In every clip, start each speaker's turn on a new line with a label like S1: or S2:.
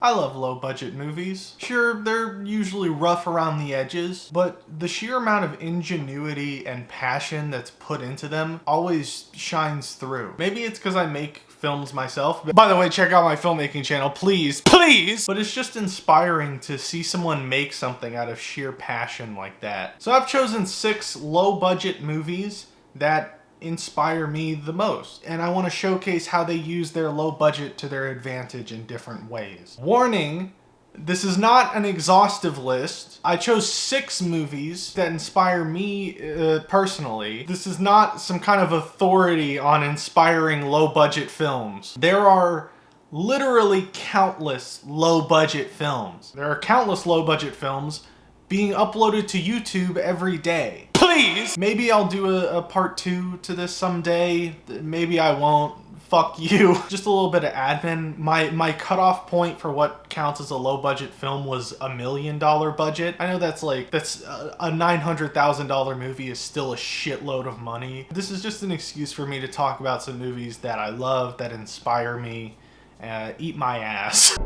S1: I love low-budget movies. Sure, they're usually rough around the edges, but the sheer amount of ingenuity and passion that's put into them always shines through. Maybe it's because I make films myself. By the way, check out my filmmaking channel, please, please! But it's just inspiring to see someone make something out of sheer passion like that. So I've chosen 6 low-budget movies that inspire me the most, and I want to showcase how they use their low budget to their advantage in different ways. Warning, this is not an exhaustive list. I chose 6 movies that inspire me personally. This is not some kind of authority on inspiring low budget films. There are literally countless low budget films. There are countless low budget films being uploaded to YouTube every day. Please! Maybe I'll do a part 2 to this someday. Maybe I won't. Fuck you. Just a little bit of admin. My cutoff point for what counts as a low budget film was $1 million budget. I know that's a $900,000 movie is still a shitload of money. This is just an excuse for me to talk about some movies that I love, that inspire me. Eat my ass.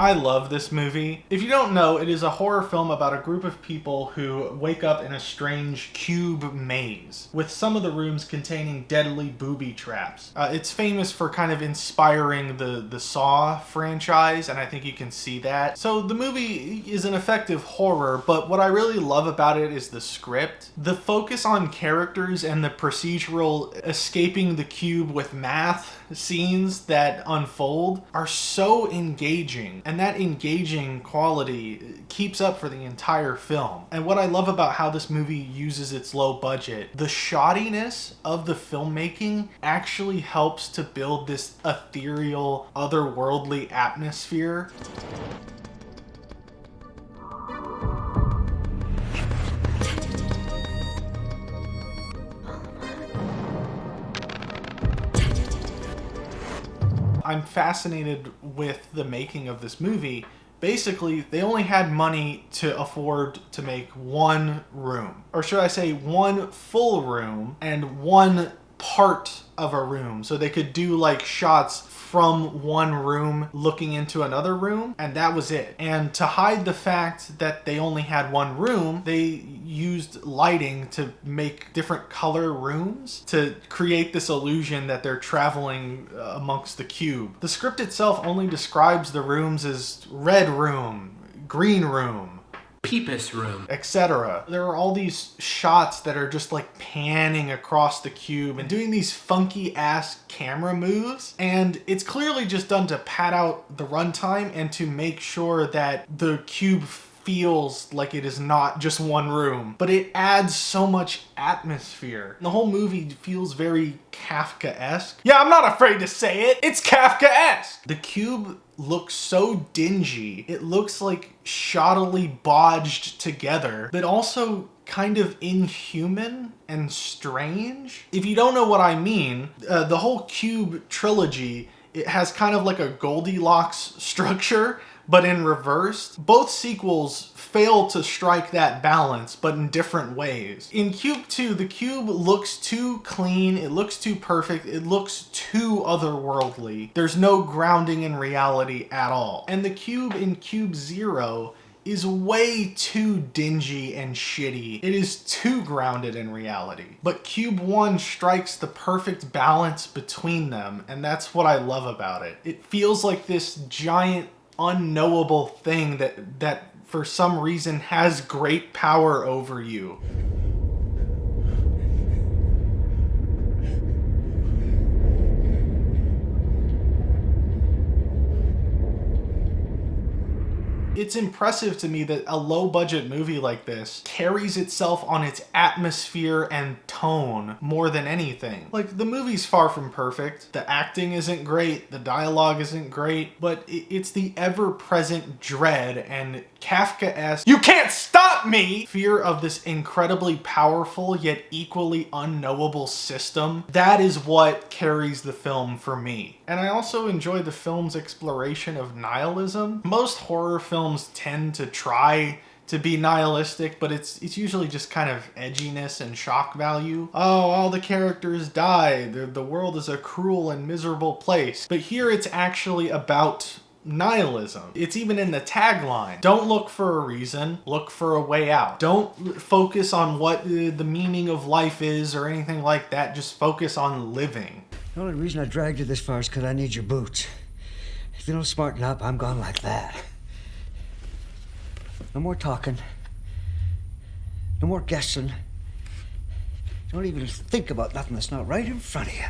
S1: I love this movie. If you don't know, it is a horror film about a group of people who wake up in a strange cube maze, with some of the rooms containing deadly booby traps. It's famous for kind of inspiring the Saw franchise, and I think you can see that. So the movie is an effective horror, but what I really love about it is the script. The focus on characters and the procedural escaping the cube with math scenes that unfold are so engaging, and that engaging quality keeps up for the entire film. And what I love about how this movie uses its low budget, the shoddiness of the filmmaking actually helps to build this ethereal, otherworldly atmosphere. I'm fascinated with the making of this movie. Basically, they only had money to afford to make one room. Or should I say one full room and one part of a room. So they could do like shots from one room looking into another room, and that was it. And to hide the fact that they only had one room, they used lighting to make different color rooms to create this illusion that they're traveling amongst the cube. The script itself only describes the rooms as red room, green room,
S2: Peepus room,
S1: etc. There are all these shots that are just like panning across the cube and doing these funky ass camera moves, and it's clearly just done to pad out the runtime and to make sure that the cube feels like it is not just one room, but it adds so much atmosphere. The whole movie feels very Kafka-esque. Yeah, I'm not afraid to say it. It's Kafka-esque. The cube looks so dingy. It looks like shoddily bodged together, but also kind of inhuman and strange. If you don't know what I mean, the whole Cube trilogy, it has kind of like a Goldilocks structure, but in reverse. Both sequels fail to strike that balance, but in different ways. In Cube 2, the cube looks too clean, it looks too perfect, it looks too otherworldly. There's no grounding in reality at all. And the cube in Cube 0 is way too dingy and shitty. It is too grounded in reality. But Cube 1 strikes the perfect balance between them, and that's what I love about it. It feels like this giant unknowable thing that for some reason has great power over you. It's impressive to me that a low-budget movie like this carries itself on its atmosphere and tone more than anything. Like, the movie's far from perfect. The acting isn't great, the dialogue isn't great, but it's the ever-present dread and Kafka-esque, "you can't stop me!" fear of this incredibly powerful yet equally unknowable system. That is what carries the film for me. And I also enjoy the film's exploration of nihilism. Most horror films tend to try to be nihilistic, but it's usually just kind of edginess and shock value. Oh, all the characters die. The world is a cruel and miserable place. But here it's actually about nihilism. It's even in the tagline. Don't look for a reason, look for a way out. Don't focus on what the meaning of life is or anything like that. Just focus on living.
S2: The only reason I dragged you this far is because I need your boots. If you don't smarten up, I'm gone like that. No more talking. No more guessing. Don't even think about nothing that's not right in front of you.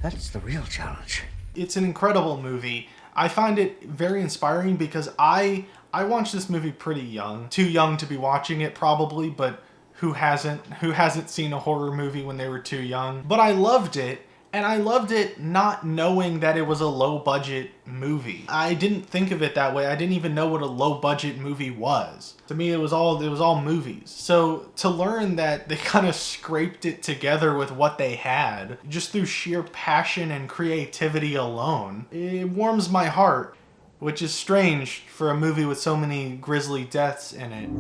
S2: That's the real challenge.
S1: It's an incredible movie. I find it very inspiring because I watched this movie pretty young. Too young to be watching it probably, but who hasn't seen a horror movie when they were too young? But I loved it. And I loved it not knowing that it was a low-budget movie. I didn't think of it that way. I didn't even know what a low-budget movie was. To me, it was all movies. So to learn that they kind of scraped it together with what they had, just through sheer passion and creativity alone, it warms my heart, which is strange for a movie with so many grisly deaths in it.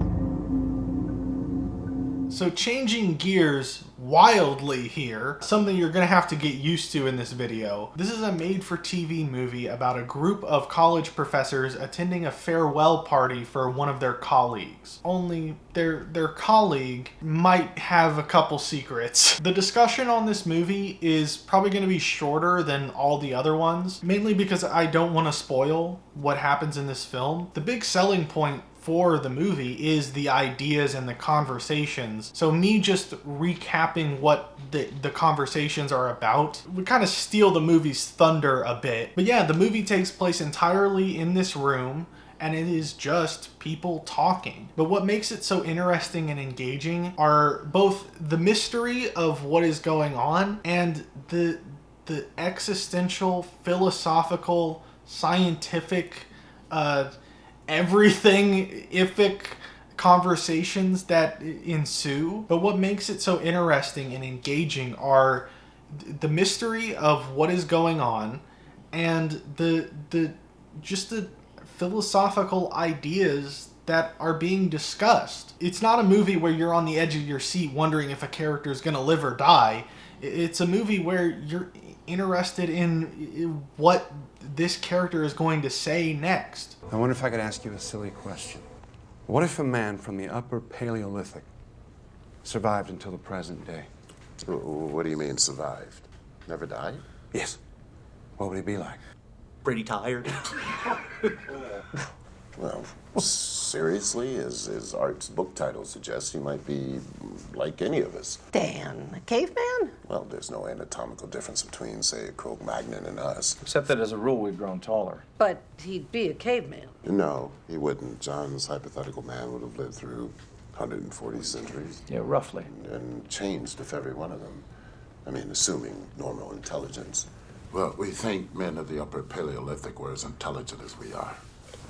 S1: So changing gears wildly here, something you're gonna have to get used to in this video. This is a made-for-TV movie about a group of college professors attending a farewell party for one of their colleagues. Only their colleague might have a couple secrets. The discussion on this movie is probably gonna be shorter than all the other ones, mainly because I don't want to spoil what happens in this film. The big selling point for the movie is the ideas and the conversations. So me just recapping what the conversations are about would kind of steal the movie's thunder a bit. But yeah, the movie takes place entirely in this room and it is just people talking. But what makes it so interesting and engaging are both the mystery of what is going on and the existential, philosophical, scientific, everything-ific conversations that ensue. But what makes it so interesting and engaging are the mystery of what is going on and the philosophical ideas that are being discussed. It's not a movie where you're on the edge of your seat wondering if a character is going to live or die. It's a movie where you're interested in what this character is going to say next.
S3: I wonder if I could ask you a silly question. What if a man from the Upper Paleolithic survived until the present day?
S4: What do you mean, survived? Never died?
S3: Yes. What would he be like?
S5: Pretty tired.
S4: Well, seriously, as Art's book title suggests, he might be like any of us.
S6: Dan, a caveman?
S4: Well, there's no anatomical difference between, say, a Cro-Magnon and us.
S7: Except that as a rule, we've grown taller.
S6: But he'd be a caveman.
S4: No, he wouldn't. John's hypothetical man would have lived through 140 centuries.
S7: Yeah, roughly.
S4: And changed with every one of them. I mean, assuming normal intelligence.
S8: Well, we think men of the Upper Paleolithic were as intelligent as we are.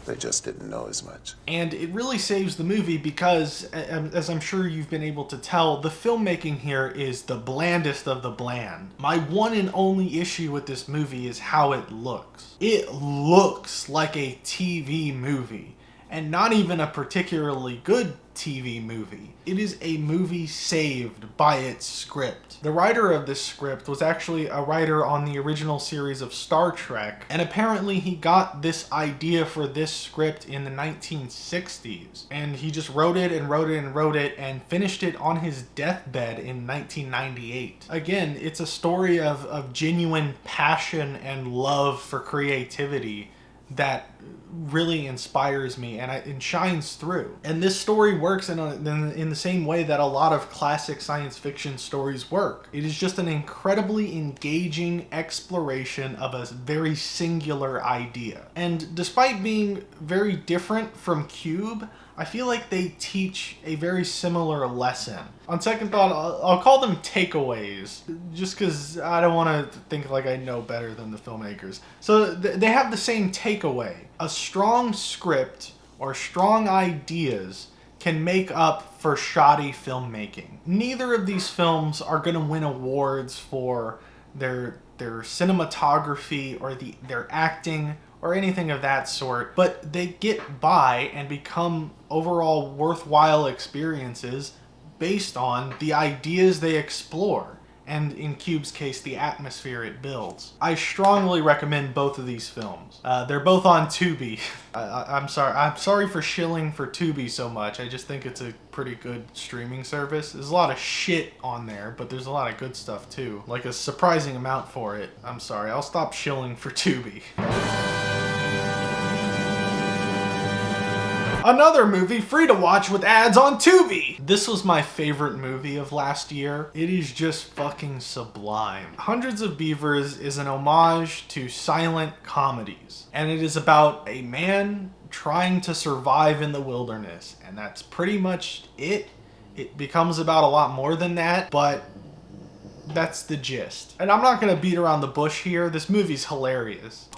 S4: They just didn't know as much.
S1: And it really saves the movie because, as I'm sure you've been able to tell, the filmmaking here is the blandest of the bland. My one and only issue with this movie is how it looks. It looks like a TV movie, and not even a particularly good TV movie. It is a movie saved by its script. The writer of this script was actually a writer on the original series of Star Trek, and apparently he got this idea for this script in the 1960s, and he just wrote it and wrote it and wrote it and finished it on his deathbed in 1998. Again, it's a story of genuine passion and love for creativity that really inspires me and shines through. And this story works in the same way that a lot of classic science fiction stories work. It is just an incredibly engaging exploration of a very singular idea. And despite being very different from Cube, I feel like they teach a very similar lesson. On second thought, I'll call them takeaways, just because I don't want to think like I know better than the filmmakers. So they have the same takeaway. A strong script or strong ideas can make up for shoddy filmmaking. Neither of these films are going to win awards for their cinematography or their acting or anything of that sort, but they get by and become overall worthwhile experiences based on the ideas they explore, and in Cube's case, the atmosphere it builds. I strongly recommend both of these films. They're both on Tubi. I'm sorry for shilling for Tubi so much. I just think it's a pretty good streaming service. There's a lot of shit on there, but there's a lot of good stuff too. Like a surprising amount for it. I'm sorry, I'll stop shilling for Tubi. Another movie free to watch with ads on Tubi! This was my favorite movie of last year. It is just fucking sublime. Hundreds of Beavers is an homage to silent comedies, and it is about a man trying to survive in the wilderness, and that's pretty much it. It becomes about a lot more than that, but that's the gist. And I'm not gonna beat around the bush here. This movie's hilarious.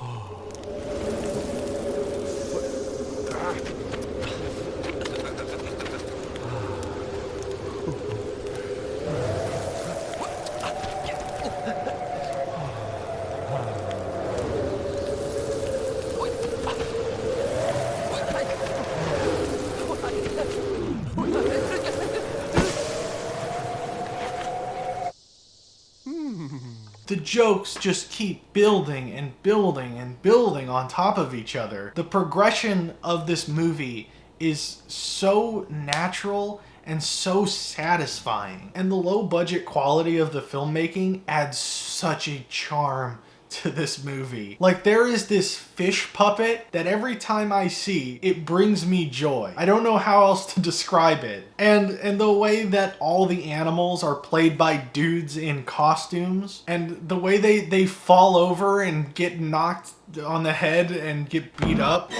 S1: The jokes just keep building and building and building on top of each other. The progression of this movie is so natural and so satisfying. And the low budget quality of the filmmaking adds such a charm to this movie. Like, there is this fish puppet that every time I see, it brings me joy. I don't know how else to describe it. And the way that all the animals are played by dudes in costumes, and the way they fall over and get knocked on the head and get beat up.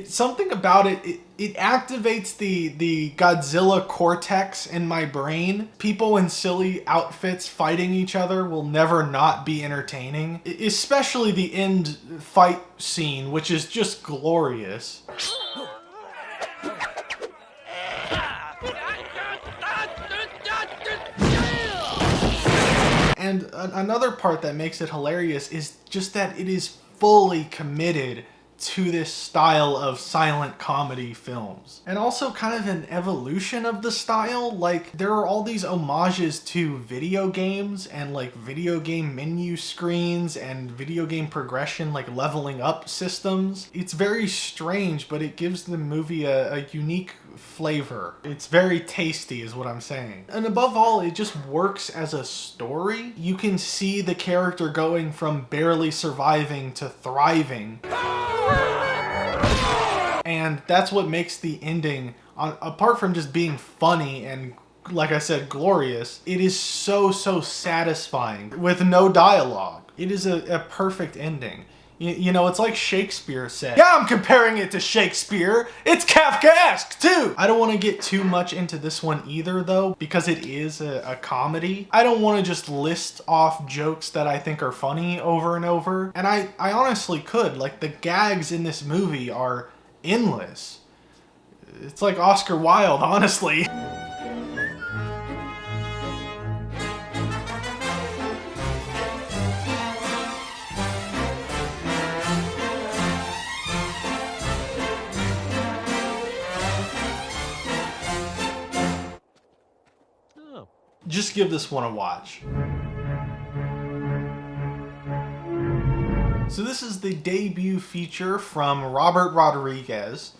S1: Something about it activates the Godzilla cortex in my brain. People in silly outfits fighting each other will never not be entertaining. Especially the end fight scene, which is just glorious. And another part that makes it hilarious is just that it is fully committed to this style of silent comedy films. And also kind of an evolution of the style. Like, there are all these homages to video games and like video game menu screens and video game progression, like leveling up systems. It's very strange, but it gives the movie a unique flavor. It's very tasty is what I'm saying. And above all, it just works as a story. You can see the character going from barely surviving to thriving. And that's what makes the ending, apart from just being funny and, like I said, glorious, it is so satisfying with no dialogue. It is a perfect ending. You know, it's like Shakespeare said. Yeah, I'm comparing it to Shakespeare. It's Kafkaesque, too. I don't want to get too much into this one either, though, because it is a comedy. I don't want to just list off jokes that I think are funny over and over. And I honestly could. Like, the gags in this movie are endless. It's like Oscar Wilde, honestly. Just give this one a watch. So this is the debut feature from Robert Rodriguez,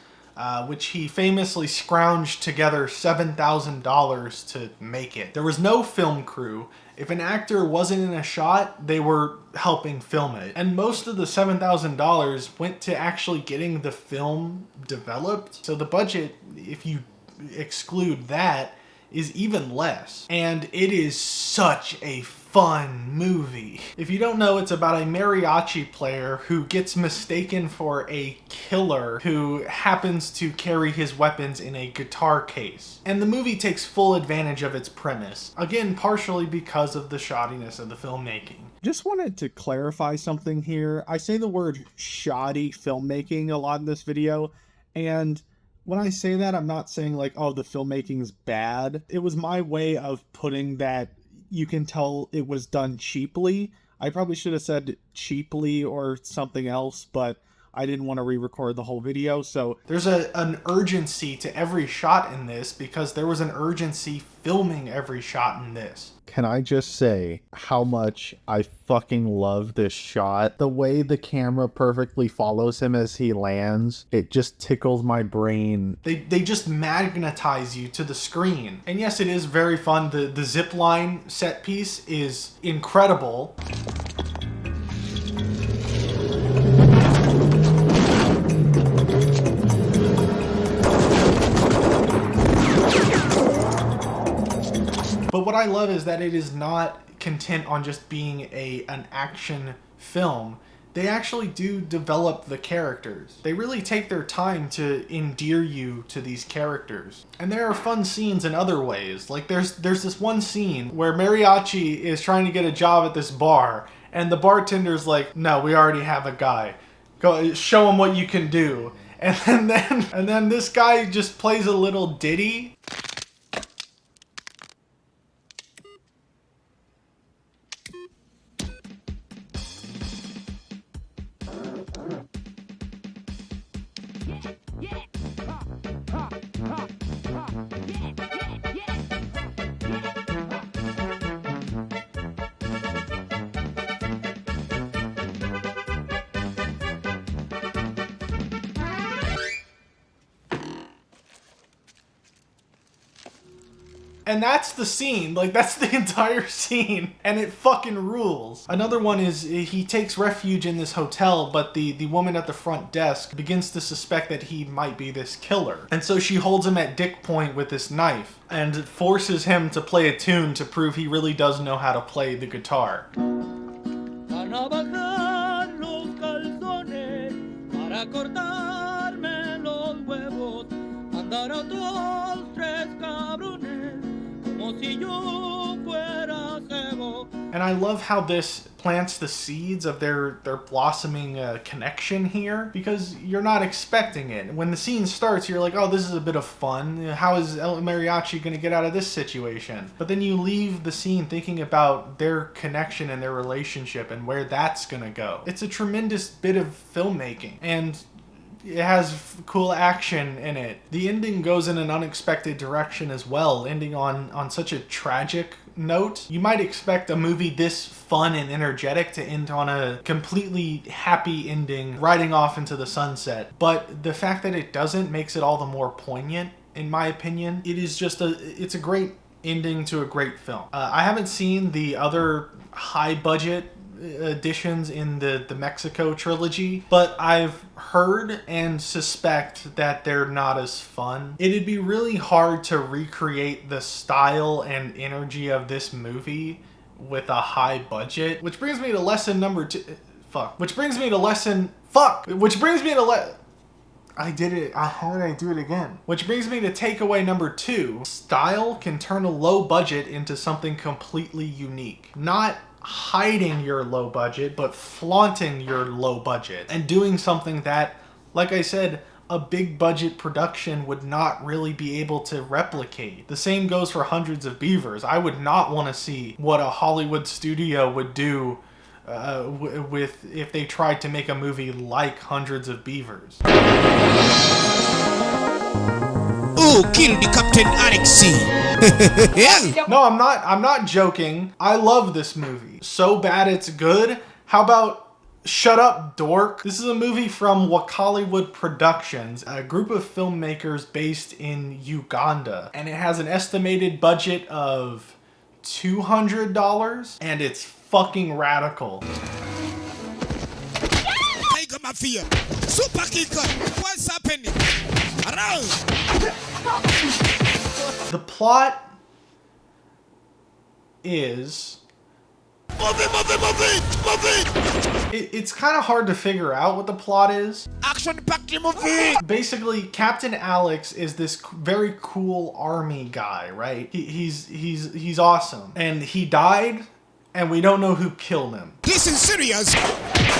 S1: which he famously scrounged together $7,000 to make it. There was no film crew. If an actor wasn't in a shot, they were helping film it. And most of the $7,000 went to actually getting the film developed. So the budget, if you exclude that, is even less. And it is such a fun movie. If you don't know, it's about a mariachi player who gets mistaken for a killer who happens to carry his weapons in a guitar case. And the movie takes full advantage of its premise, again partially because of the shoddiness of the filmmaking.
S5: Just wanted to clarify something here. I say the word shoddy filmmaking a lot in this video, and when I say that, I'm not saying like, oh, the filmmaking's bad. It was my way of putting that you can tell it was done cheaply. I probably should have said cheaply or something else, but I didn't want to re-record the whole video, so...
S1: There's an urgency to every shot in this because there was an urgency filming every shot in this.
S5: Can I just say how much I fucking love this shot? The way the camera perfectly follows him as he lands, it just tickles my brain.
S1: They just magnetize you to the screen. And yes, it is very fun. The zip line set piece is incredible. But what I love is that it is not content on just being an action film. They actually do develop the characters. They really take their time to endear you to these characters. And there are fun scenes in other ways. Like there's this one scene where Mariachi is trying to get a job at this bar, and the bartender's like, no, we already have a guy. Go show him what you can do. And then this guy just plays a little ditty. And that's the scene, like that's the entire scene, and it fucking rules. Another one is he takes refuge in this hotel, but the woman at the front desk begins to suspect that he might be this killer. And so she holds him at dick point with this knife and forces him to play a tune to prove he really does know how to play the guitar. And I love how this plants the seeds of their blossoming connection here, because you're not expecting it. When the scene starts, you're like, oh, this is a bit of fun. How is El Mariachi going to get out of this situation? But then you leave the scene thinking about their connection and their relationship and where that's going to go. It's a tremendous bit of filmmaking, and it has cool action in it. The ending goes in an unexpected direction as well, ending on such a tragic note. You might expect a movie this fun and energetic to end on a completely happy ending, riding off into the sunset. But the fact that it doesn't makes it all the more poignant, in my opinion. It is just it's a great ending to a great film. I haven't seen the other high budget additions in the Mexico trilogy, but I've heard and suspect that they're not as fun. It'd be really hard to recreate the style and energy of this movie with a high budget, which brings me to lesson number two. Which brings me to I did it. How did I do it again? Which brings me to takeaway number 2. Style can turn a low budget into something completely unique. Not hiding your low budget, but flaunting your low budget and doing something that, like I said, a big budget production would not really be able to replicate. The same goes for Hundreds of Beavers. I would not want to see what a Hollywood studio would do with if they tried to make a movie like Hundreds of Beavers.
S9: Oh, kill the Captain Alexi.
S1: No, I'm not joking. I love this movie. So bad it's good. How about Shut Up, Dork? This is a movie from Wakaliwood Productions, a group of filmmakers based in Uganda. And it has an estimated budget of $200, and it's fucking radical.
S9: Tiger Mafia, Super Kicker, what's happening? Around.
S1: The plot is... It's kind of hard to figure out what the plot is.
S9: Action-packed movie!
S1: Basically, Captain Alex is this very cool army guy, right? He's awesome. And he died, and we don't know who killed him.
S9: This is serious!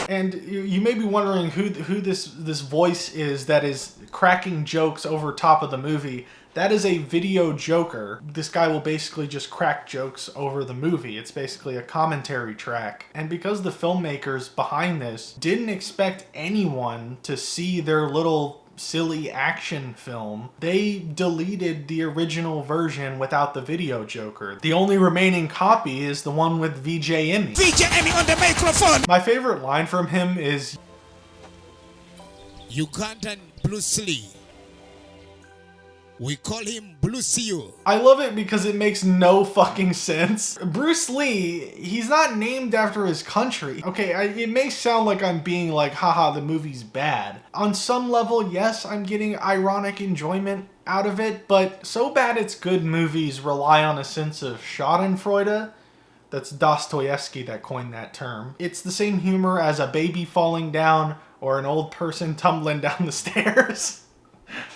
S1: And you may be wondering who this voice is that is cracking jokes over top of the movie. That is a video joker. This guy will basically just crack jokes over the movie. It's basically a commentary track. And because the filmmakers behind this didn't expect anyone to see their little silly action film, they deleted the original version without the video joker. The only remaining copy is the one with VJ Emmy.
S9: VJ Emmy on the microphone!
S1: My favorite line from him is,
S9: Ugandan Bruce Lee. We call him Bruce U.
S1: I love it because it makes no fucking sense. Bruce Lee, he's not named after his country. Okay, it may sound like I'm being like, haha, the movie's bad. On some level, yes, I'm getting ironic enjoyment out of it, but so bad it's good movies rely on a sense of schadenfreude. That's Dostoevsky that coined that term. It's the same humor as a baby falling down or an old person tumbling down the stairs.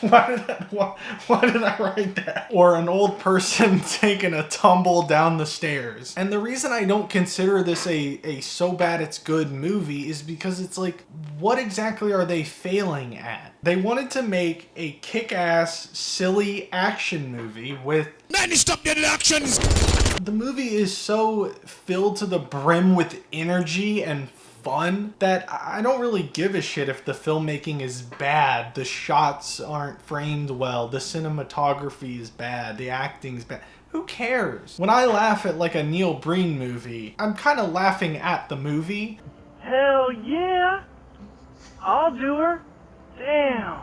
S1: Why did I write that? Or an old person taking a tumble down the stairs. And the reason I don't consider this a so bad it's good movie is because it's like, what exactly are they failing at? They wanted to make a kick-ass, silly action movie with...
S9: Stop the actions!
S1: The movie is so filled to the brim with energy and fun that I don't really give a shit if the filmmaking is bad, the shots aren't framed well, the cinematography is bad, the acting's bad. Who cares? When I laugh at like a Neil Breen movie, I'm kind of laughing at the movie.
S10: Hell yeah! I'll do her. Damn.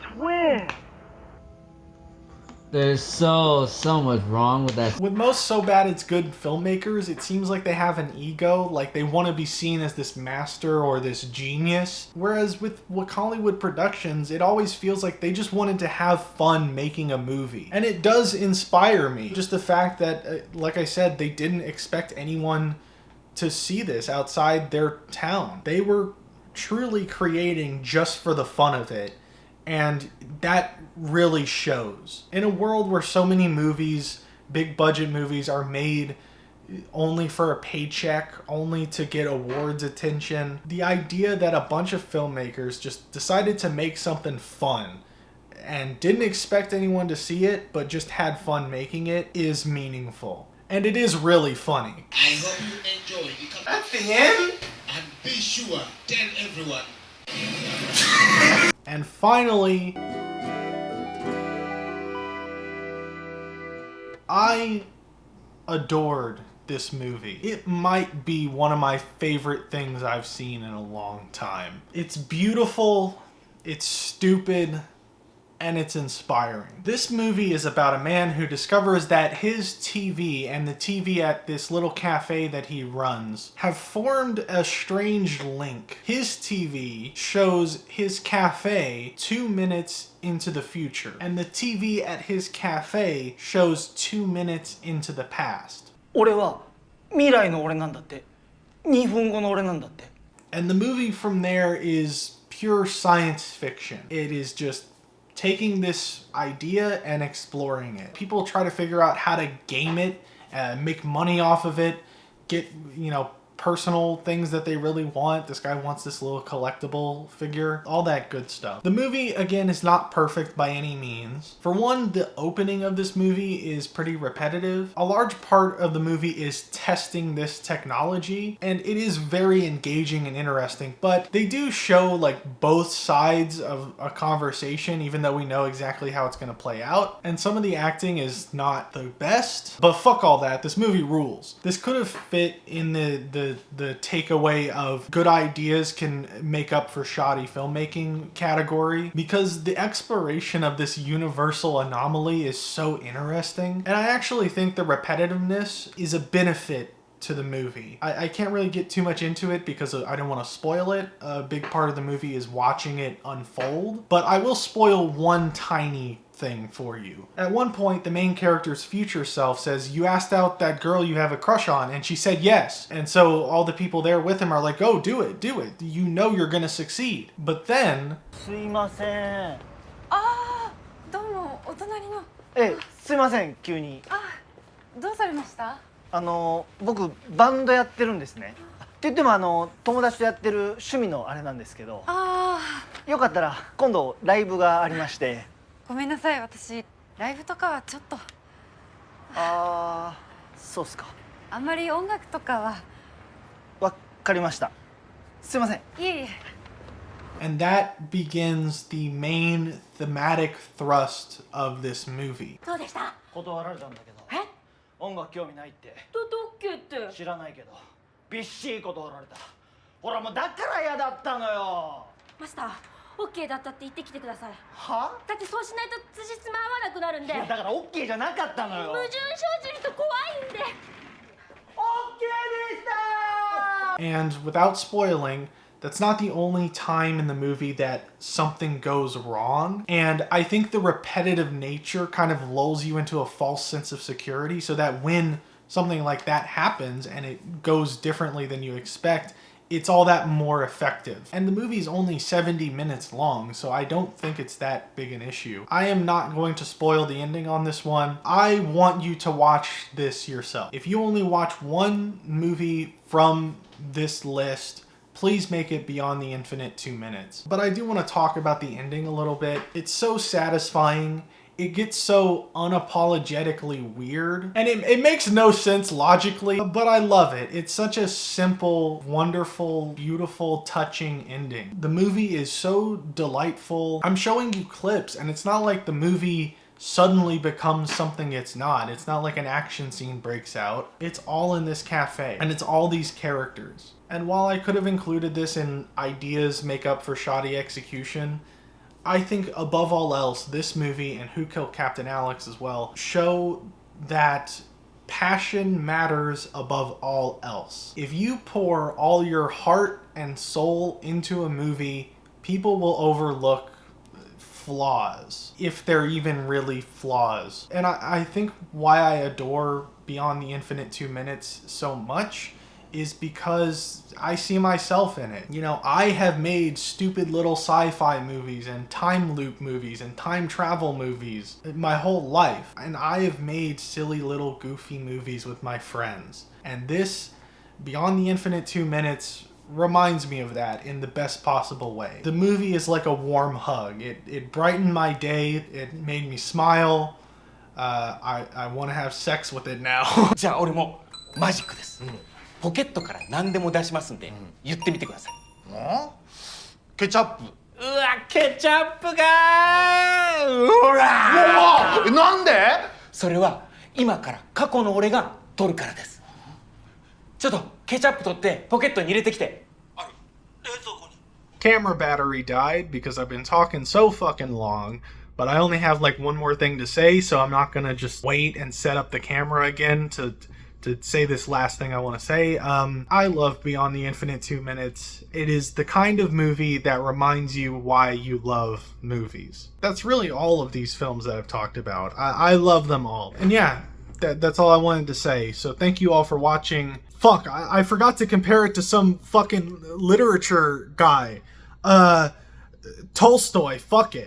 S10: Twin.
S11: There's so much wrong with that.
S1: With most so bad it's good filmmakers, it seems like they have an ego, like they want to be seen as this master or this genius. Whereas with Hollywood Productions, it always feels like they just wanted to have fun making a movie. And it does inspire me. Just the fact that, like I said, they didn't expect anyone to see this outside their town. They were truly creating just for the fun of it. And that really shows. In a world where so many movies, big budget movies, are made only for a paycheck, only to get awards attention, the idea that a bunch of filmmakers just decided to make something fun and didn't expect anyone to see it, but just had fun making it, is meaningful. And it is really funny.
S9: I hope you enjoy.
S1: That's the end?
S9: And be sure, tell everyone.
S1: And finally, I adored this movie. It might be one of my favorite things I've seen in a long time. It's beautiful, it's stupid, and it's inspiring. This movie is about a man who discovers that his TV and the TV at this little cafe that he runs have formed a strange link. His TV shows his cafe 2 minutes into the future, and the TV at his cafe shows 2 minutes into the past.
S10: 俺は未来の俺なんだって。2分後の俺なんだって。
S1: And the movie from there is pure science fiction. It is just taking this idea and exploring it. People try to figure out how to game it, make money off of it, get, personal things that they really want. This guy wants this little collectible figure, all that good stuff. The movie, again, is not perfect by any means. For one, the opening of this movie is pretty repetitive. A large part of the movie is testing this technology, and it is very engaging and interesting, but they do show like both sides of a conversation, even though we know exactly how it's going to play out. And some of the acting is not the best, but fuck all that. This movie rules. This could have fit in the takeaway of good ideas can make up for shoddy filmmaking category, because the exploration of this universal anomaly is so interesting. And I actually think the repetitiveness is a benefit to the movie. I can't really get too much into it because I don't want to spoil it. A big part of the movie is watching it unfold, but I will spoil one tiny thing for you. At one point, the main character's future self says, "You asked out that girl you have a crush on," and she said yes. And so all the people there with him are like, "Oh, do it. You know you're gonna succeed." But then...
S10: すいません。
S12: ああ、どうも、お隣の。
S10: すいません、急に。
S12: どうされました？
S10: 僕バンドやってるんですね。って言っても友達とやってる趣味のあれなんですけど。よかったら今度ライブがありまして。
S12: ごめんなさい、私ライブとかはちょっと。
S10: そうっすか。
S12: あんまり音楽とかは。
S10: わかりました。すいません。
S12: いえいえ。
S1: And that begins the main thematic thrust of this movie.
S12: どうでした？
S10: 断られたんだけど。音楽興味ないって。
S12: どっけって。
S10: 知らないけど、びっしり断られた。ほらもうだから嫌だったのよ。
S12: マスター、オッケーだったって言ってきてください。
S10: は？
S12: だってそうしないと辻褄合わなくなるんで。
S10: だからオッケーじゃなかったのよ。
S12: 矛盾生じると怖いんで。
S10: オッケーでした。
S1: And without spoiling, that's not the only time in the movie that something goes wrong. And I think the repetitive nature kind of lulls you into a false sense of security so that when something like that happens and it goes differently than you expect, it's all that more effective. And the movie's only 70 minutes long, so I don't think it's that big an issue. I am not going to spoil the ending on this one. I want you to watch this yourself. If you only watch one movie from this list, please make it Beyond the Infinite 2 minutes. But I do want to talk about the ending a little bit. It's so satisfying. It gets so unapologetically weird. And it makes no sense logically, but I love it. It's such a simple, wonderful, beautiful, touching ending. The movie is so delightful. I'm showing you clips, and it's not like the movie suddenly becomes something it's not. It's not like an action scene breaks out. It's all in this cafe, and it's all these characters. And while I could have included this in ideas make up for shoddy execution, I think above all else, this movie and Who Killed Captain Alex as well show that passion matters above all else. If you pour all your heart and soul into a movie, people will overlook flaws, if they're even really flaws. And I think why I adore Beyond the Infinite 2 minutes so much is because I see myself in it. You know, I have made stupid little sci-fi movies and time loop movies and time travel movies my whole life. And I have made silly little goofy movies with my friends. And this, Beyond the Infinite 2 minutes, reminds me of that in the best possible way. The movie is like a warm hug. It brightened my day. It made me smile. I want to have sex with it now.
S13: じゃあ俺もマジックです。ポケットから何でも出しますんで言ってみてください。
S14: ケチャップ。
S13: うわ、ケチャップがー。ほらー。
S14: なんで？
S13: それは今から過去の俺が取るからです。ちょっとケチャップ取ってポケットに入れてきて。
S1: Camera battery died because I've been talking so fucking long, but I only have like one more thing to say, so I'm not gonna just wait and set up the camera again to say this last thing I want to say. I love Beyond the Infinite 2 minutes. It is the kind of movie that reminds you why you love movies. That's really all of these films that I've talked about. I love them all. And yeah, that's all I wanted to say. So thank you all for watching. Fuck, I forgot to compare it to some fucking literature guy. Tolstoy, fuck it.